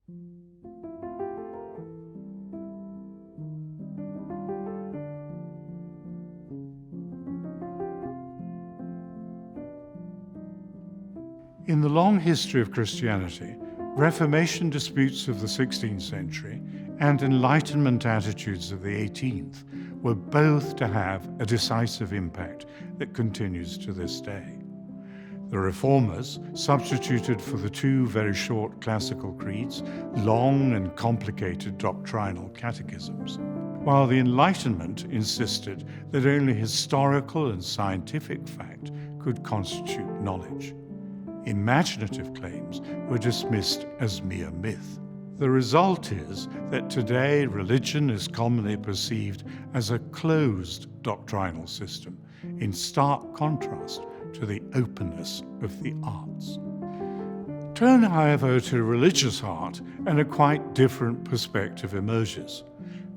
In the long history of Christianity, Reformation disputes of the 16th century and Enlightenment attitudes of the 18th were both to have a decisive impact that continues to this day. The Reformers substituted for the two very short classical creeds long and complicated doctrinal catechisms, while the Enlightenment insisted that only historical and scientific fact could constitute knowledge. Imaginative claims were dismissed as mere myth. The result is that today religion is commonly perceived as a closed doctrinal system, in stark contrast to the openness of the arts. Turn, however, to religious art, and a quite different perspective emerges.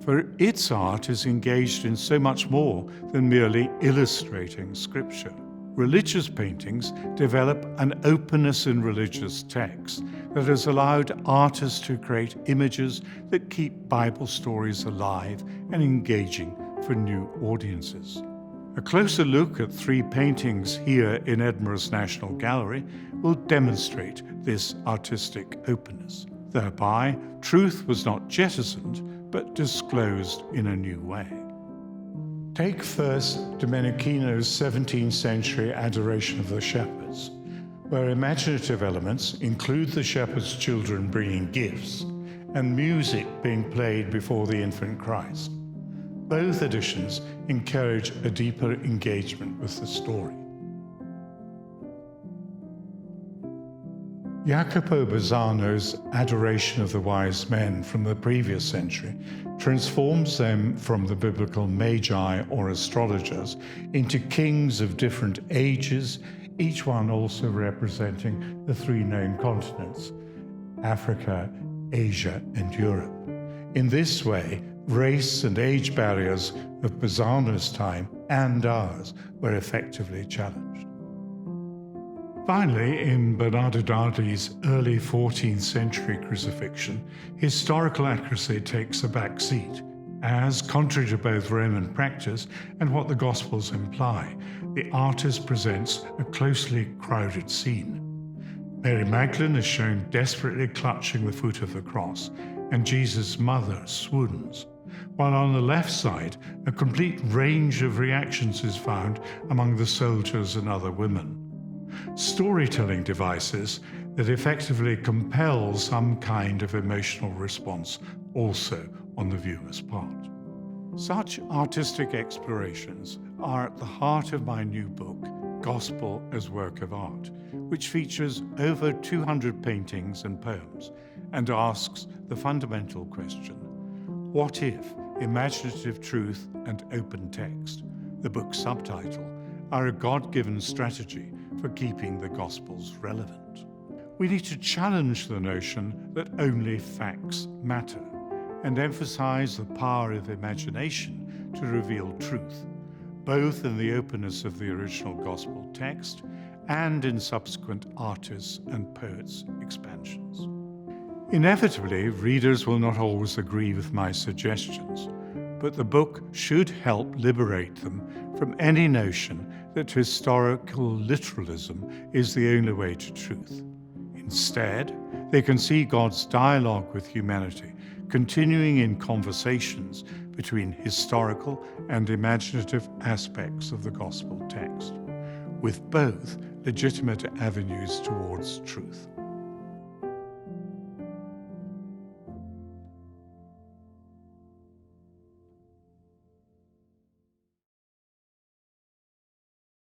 For its art is engaged in so much more than merely illustrating Scripture. Religious paintings develop an openness in religious texts that has allowed artists to create images that keep Bible stories alive and engaging for new audiences. A closer look at three paintings here in Edinburgh's National Gallery will demonstrate this artistic openness. Thereby, truth was not jettisoned, but disclosed in a new way. Take first Domenichino's 17th century Adoration of the Shepherds, where imaginative elements include the shepherds' children bringing gifts and music being played before the infant Christ. Both editions encourage a deeper engagement with the story. Jacopo Bassano's Adoration of the Wise Men from the previous century transforms them from the biblical magi or astrologers into kings of different ages, each one also representing the three known continents, Africa, Asia, and Europe. In this way, race and age barriers of Bassano's time and ours were effectively challenged. Finally, in Bernardo Dardi's early 14th century crucifixion, historical accuracy takes a back seat, as, contrary to both Roman practice and what the Gospels imply, the artist presents a closely crowded scene. Mary Magdalene is shown desperately clutching the foot of the cross, and Jesus' mother swoons, while on the left side, a complete range of reactions is found among the soldiers and other women. Storytelling devices that effectively compel some kind of emotional response also on the viewer's part. Such artistic explorations are at the heart of my new book, Gospel as Work of Art, which features over 200 paintings and poems and asks the fundamental question: what if imaginative truth and open text, the book's subtitle, are a God-given strategy for keeping the Gospels relevant? We need to challenge the notion that only facts matter and emphasize the power of imagination to reveal truth, both in the openness of the original Gospel text and in subsequent artists' and poets' expansions. Inevitably, readers will not always agree with my suggestions, but the book should help liberate them from any notion that historical literalism is the only way to truth. Instead, they can see God's dialogue with humanity continuing in conversations between historical and imaginative aspects of the Gospel text, with both legitimate avenues towards truth.